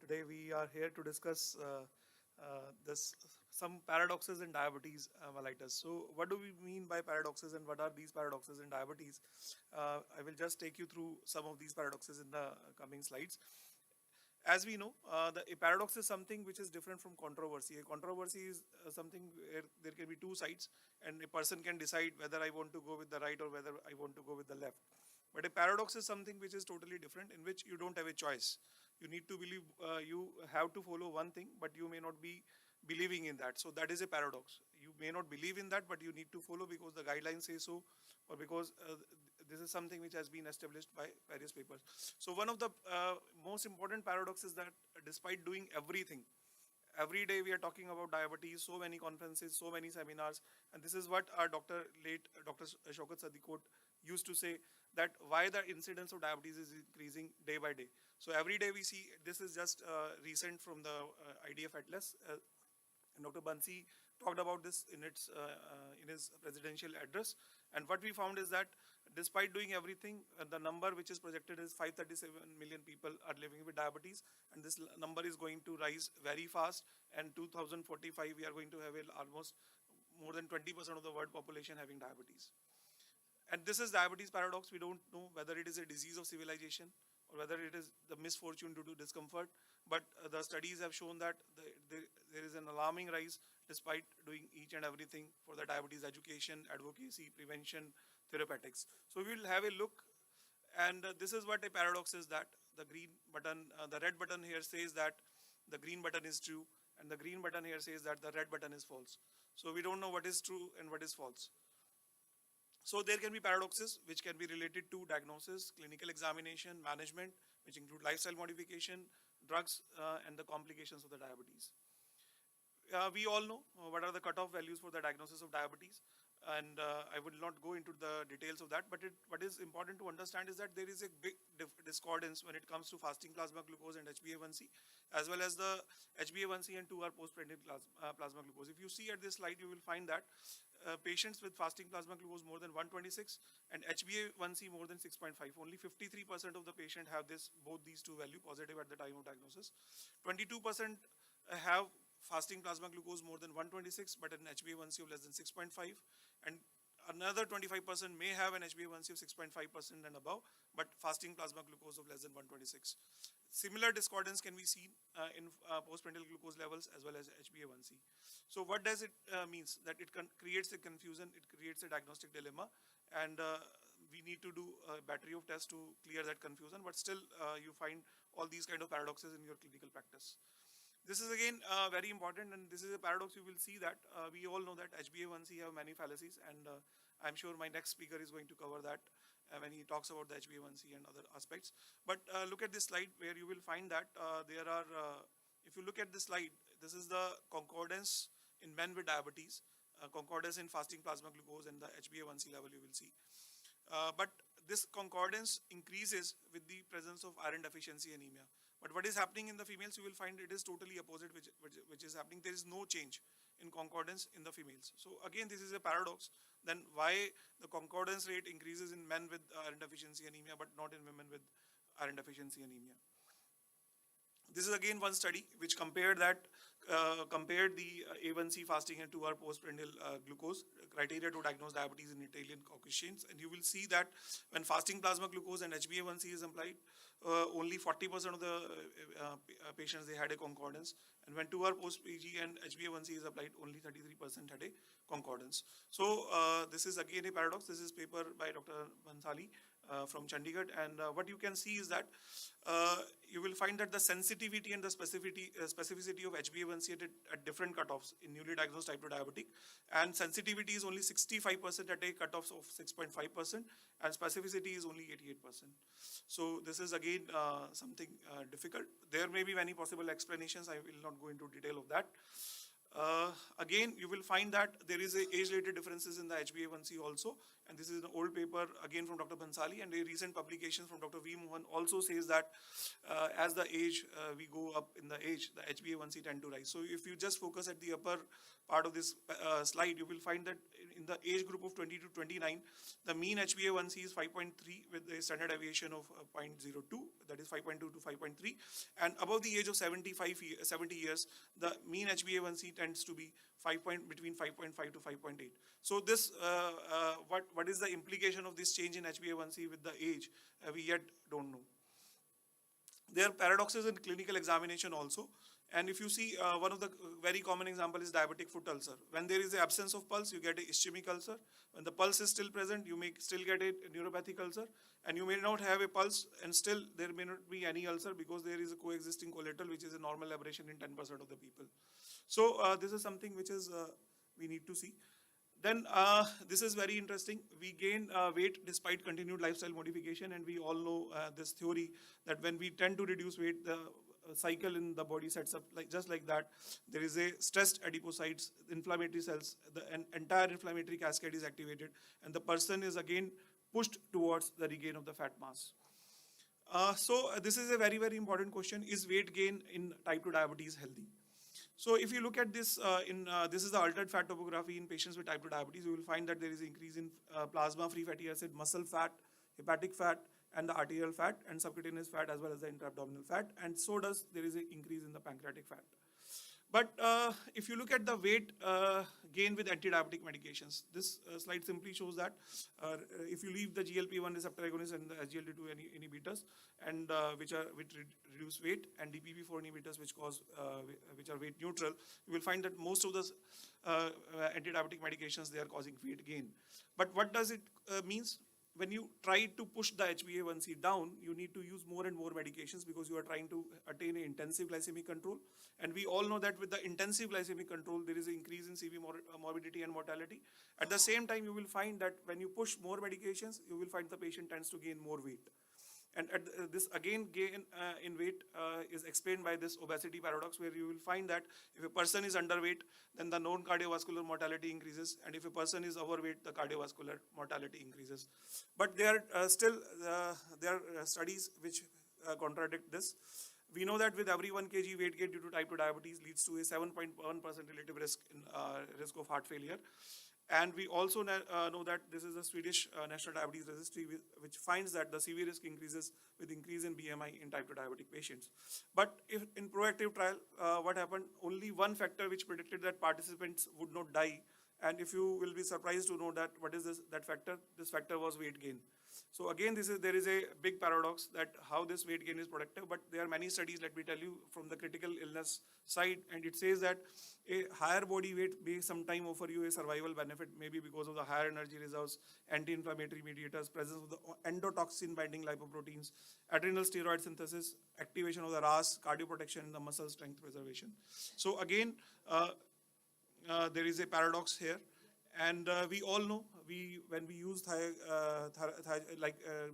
Today we are here to discuss this some paradoxes in diabetes mellitus. So, what do we mean by paradoxes, and what are these paradoxes in diabetes? I will just take you through some of these paradoxes in the coming slides. As we know, a paradox is something which is different from controversy. A controversy is something where there can be two sides, and a person can decide whether I want to go with the right or whether I want to go with the left. But a paradox is something which is totally different, in which you don't have a choice. You need to believe, you have to follow one thing, but you may not be believing in that. So that is a paradox. You may not believe in that, but you need to follow because the guidelines say so, or because this is something which has been established by various papers. So one of the most important paradox is that despite doing everything, every day we are talking about diabetes, so many conferences, so many seminars, and this is what our late Dr. Shaukat Sadikot used to say, that why the incidence of diabetes is increasing day by day. So every day we see, this is just recent from the IDF Atlas, and Dr. Bansi talked about this in his presidential address. And what we found is that despite doing everything, the number which is projected is 537 million people are living with diabetes, and this number is going to rise very fast. And 2045, we are going to have almost more than 20% of the world population having diabetes. And this is diabetes paradox. We don't know whether it is a disease of civilization or whether it is the misfortune due to discomfort. But the studies have shown that there is an alarming rise despite doing each and everything for the diabetes education, advocacy, prevention, therapeutics. So we will have a look. And this is what a paradox is, that the green button, the red button here says that the green button is true, and the green button here says that the red button is false. So we don't know what is true and what is false. So there can be paradoxes which can be related to diagnosis, clinical examination, management, which include lifestyle modification, drugs, and the complications of the diabetes. We all know what are the cutoff values for the diagnosis of diabetes, and I will not go into the details of that, but what is important to understand is that there is a big discordance when it comes to fasting plasma glucose and HbA1c, as well as the HbA1c and 2-hour postprandial plasma glucose. If you see at this slide, you will find that patients with fasting plasma glucose more than 126 and HbA1c more than 6.5, only 53% of the patient have both these two values positive at the time of diagnosis. 22% have fasting plasma glucose more than 126 but an HbA1c of less than 6.5, and another 25% may have an HbA1c of 6.5% and above, but fasting plasma glucose of less than 126. Similar discordance can be seen in postprandial glucose levels as well as HbA1c. So what does it means? That it creates a confusion, it creates a diagnostic dilemma, and we need to do a battery of tests to clear that confusion, but still you find all these kind of paradoxes in your clinical practice. This is again very important, and this is a paradox. You will see that we all know that HbA1c have many fallacies, and I'm sure my next speaker is going to cover that when he talks about the HbA1c and other aspects. But look at this slide where you will find that there are, if you look at this slide, this is the concordance in men with diabetes, concordance in fasting plasma glucose and the HbA1c level you will see. But this concordance increases with the presence of iron deficiency anemia. But what is happening in the females, you will find it is totally opposite, which is happening. There is no change in concordance in the females. So again, this is a paradox. Then why the concordance rate increases in men with iron deficiency anemia, but not in women with iron deficiency anemia? This is again one study which compared the A1C fasting and 2-hour postprandial glucose criteria to diagnose diabetes in Italian Caucasians, and you will see that when fasting plasma glucose and HbA1c is applied, only 40% of the patients they had a concordance, and when 2-hour post PG and HbA1c is applied, only 33% had a concordance. So this is again a paradox. This is paper by Dr. Bansali from Chandigarh, and what you can see is that you will find that the sensitivity and the specificity of HbA1c at different cutoffs in newly diagnosed type 2 diabetic, and sensitivity is only 65% at a cutoff of 6.5%, and specificity is only 88%. So this is again something difficult. There may be many possible explanations. I will not go into detail of that. Again, you will find that there is a age-related differences in the HbA1c also, and this is an old paper again from Dr. Bansali, and a recent publication from Dr. V. Mohan also says that as the age we go up in the age, the HbA1c tend to rise. So if you just focus at the upper part of this slide, you will find that in the age group of 20 to 29, the mean HbA1c is 5.3 with a standard deviation of 0.02. that is 5.2 to 5.3, and above the age of 70 years, the mean HbA1c tends to be between 5.5 to 5.8. So this, what is the implication of this change in HbA1c with the age? We yet don't know. There are paradoxes in clinical examination also. And if you see, one of the very common example is diabetic foot ulcer. When there is an absence of pulse, you get a ischemic ulcer. When the pulse is still present, you may still get a neuropathic ulcer. And you may not have a pulse and still there may not be any ulcer because there is a coexisting collateral, which is a normal aberration in 10% of the people. So this is something which is we need to see. Then this is very interesting. We gain weight despite continued lifestyle modification, and we all know this theory that when we tend to reduce weight, the cycle in the body sets up just like that. There is a stressed adipocytes, inflammatory cells, the entire inflammatory cascade is activated, and the person is again pushed towards the regain of the fat mass. So this is a very, very important question. Is weight gain in type 2 diabetes healthy? So if you look at this, this is the altered fat topography in patients with type 2 diabetes, you will find that there is an increase in plasma-free fatty acid, muscle fat, hepatic fat, and the arterial fat, and subcutaneous fat, as well as the intra-abdominal fat, and so does there is an increase in the pancreatic fat. But if you look at the weight gain with anti-diabetic medications, this slide simply shows that if you leave the GLP-1 receptor agonists and the SGLT2 inhibitors, and which reduce weight, and DPP-4 inhibitors which are weight neutral, you will find that most of the anti-diabetic medications, they are causing weight gain. But what does it means? When you try to push the HbA1c down, you need to use more and more medications because you are trying to attain an intensive glycemic control. And we all know that with the intensive glycemic control, there is an increase in CV morbidity and mortality. At the same time, you will find that when you push more medications, you will find the patient tends to gain more weight. And this again gain in weight is explained by this obesity paradox, where you will find that if a person is underweight, then the known cardiovascular mortality increases, and if a person is overweight, the cardiovascular mortality increases. But there are still there are studies which contradict this. We know that with every 1 kg weight gain due to type 2 diabetes leads to a 7.1% relative risk of heart failure. And we also know that this is the Swedish National Diabetes Registry, which finds that the CV risk increases with increase in BMI in type 2 diabetic patients. But if in proactive trial, what happened? Only one factor which predicted that participants would not die. And if you will be surprised to know that what is that factor? This factor was weight gain. So again, there is a big paradox that how this weight gain is productive, but there are many studies, let me tell you, from the critical illness side, and it says that a higher body weight may sometime offer you a survival benefit, maybe because of the higher energy reserves, anti-inflammatory mediators, presence of the endotoxin binding lipoproteins, adrenal steroid synthesis, activation of the RAS, cardioprotection, and the muscle strength preservation. So again, there is a paradox here. And we all know, when we use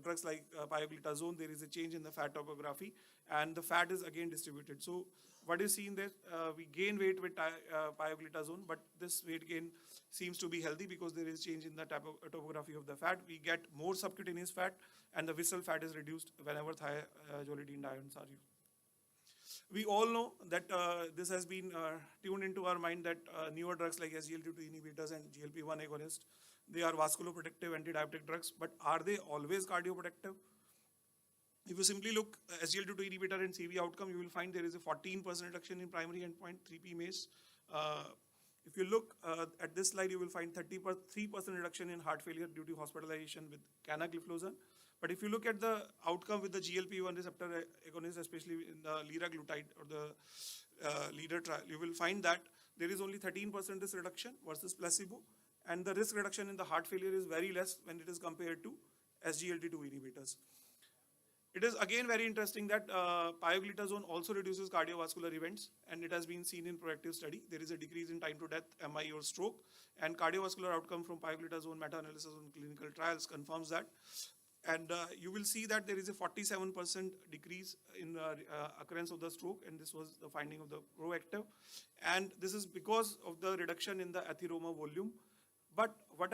drugs like pioglitazone, there is a change in the fat topography, and the fat is again distributed. So what is seen there? We gain weight with pioglitazone, but this weight gain seems to be healthy because there is change in the topography of the fat. We get more subcutaneous fat, and the visceral fat is reduced whenever thiazolidinediones are used. We all know that this has been tuned into our mind that newer drugs like SGLT2 inhibitors and GLP-1 agonists, they are vasculoprotective anti-diabetic drugs, but are they always cardioprotective? If you simply look SGLT2 inhibitor and CV outcome, you will find there is a 14% reduction in primary endpoint, 3P MACE. If you look at this slide, you will find 3% reduction in heart failure due to hospitalization with canagliflozin. But if you look at the outcome with the GLP-1 receptor agonist, especially in the liraglutide or the LEADER trial, you will find that there is only 13% risk reduction versus placebo, and the risk reduction in the heart failure is very less when it is compared to SGLT2 inhibitors. It is again very interesting that pioglitazone also reduces cardiovascular events, and it has been seen in proactive study. There is a decrease in time to death, MI or stroke, and cardiovascular outcome from pioglitazone meta-analysis on clinical trials confirms that. And you will see that there is a 47% decrease in occurrence of the stroke, and this was the finding of the proactive. And this is because of the reduction in the atheroma volume. But what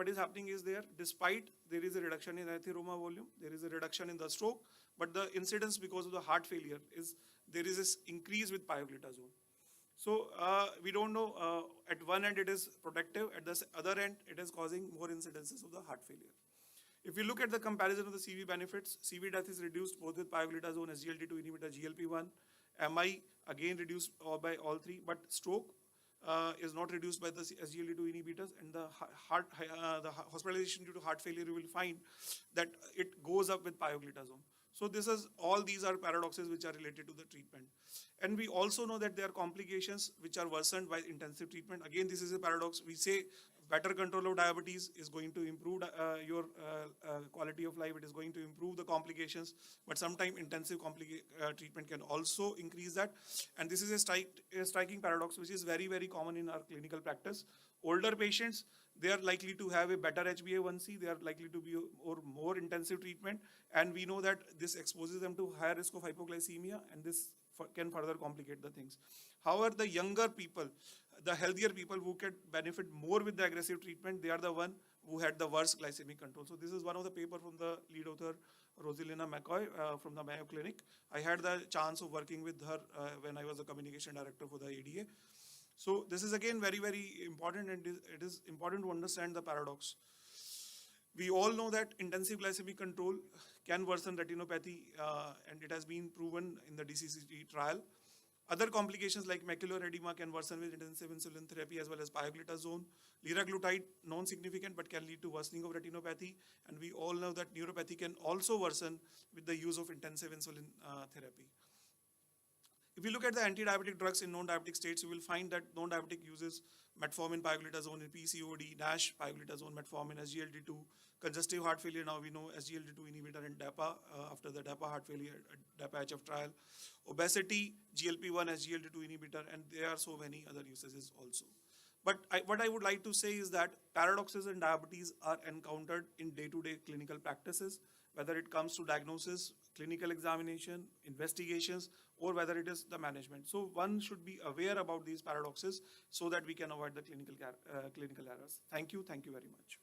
is happening is despite there is a reduction in atheroma volume, there is a reduction in the stroke, but the incidence because of the heart failure there is this increase with pioglitazone. So we don't know, at one end it is protective, at the other end it is causing more incidences of the heart failure. If you look at the comparison of the CV benefits, CV death is reduced both with pioglitazone, SGLT2 inhibitor, GLP-1. MI again reduced by all three, but stroke is not reduced by the SGLT2 inhibitors, and the hospitalization due to heart failure, you will find that it goes up with pioglitazone. So all these are paradoxes which are related to the treatment. And we also know that there are complications which are worsened by intensive treatment. Again, this is a paradox. We say better control of diabetes is going to improve your quality of life. It is going to improve the complications, but sometimes intensive treatment can also increase that. And this is a striking paradox, which is very, very common in our clinical practice. Older patients, they are likely to have a better HbA1c, they are likely to be more intensive treatment, and we know that this exposes them to higher risk of hypoglycemia, and this can further complicate the things. However, the younger people, the healthier people who can benefit more with the aggressive treatment, they are the one who had the worst glycemic control. So this is one of the paper from the lead author, Rosalina McCoy, from the Mayo Clinic. I had the chance of working with her when I was the communication director for the ADA. So this is again very, very important, and it is important to understand the paradox. We all know that intensive glycemic control can worsen retinopathy, and it has been proven in the DCCT trial. Other complications like macular edema can worsen with intensive insulin therapy as well as pioglitazone. Liraglutide, non-significant but can lead to worsening of retinopathy. And we all know that neuropathy can also worsen with the use of intensive insulin therapy. If you look at the anti-diabetic drugs in non-diabetic states, you will find that non-diabetic uses metformin, pioglitazone in PCOD, NASH, pioglitazone, metformin, SGLT2, congestive heart failure. Now we know SGLT2 inhibitor and DAPA after the DAPA heart failure, DAPA-HF trial. Obesity, GLP-1, SGLT2 inhibitor, and there are so many other usages also. But what I would like to say is that paradoxes in diabetes are encountered in day-to-day clinical practices, whether it comes to diagnosis, clinical examination, investigations, or whether it is the management. So one should be aware about these paradoxes so that we can avoid the clinical errors. Thank you very much.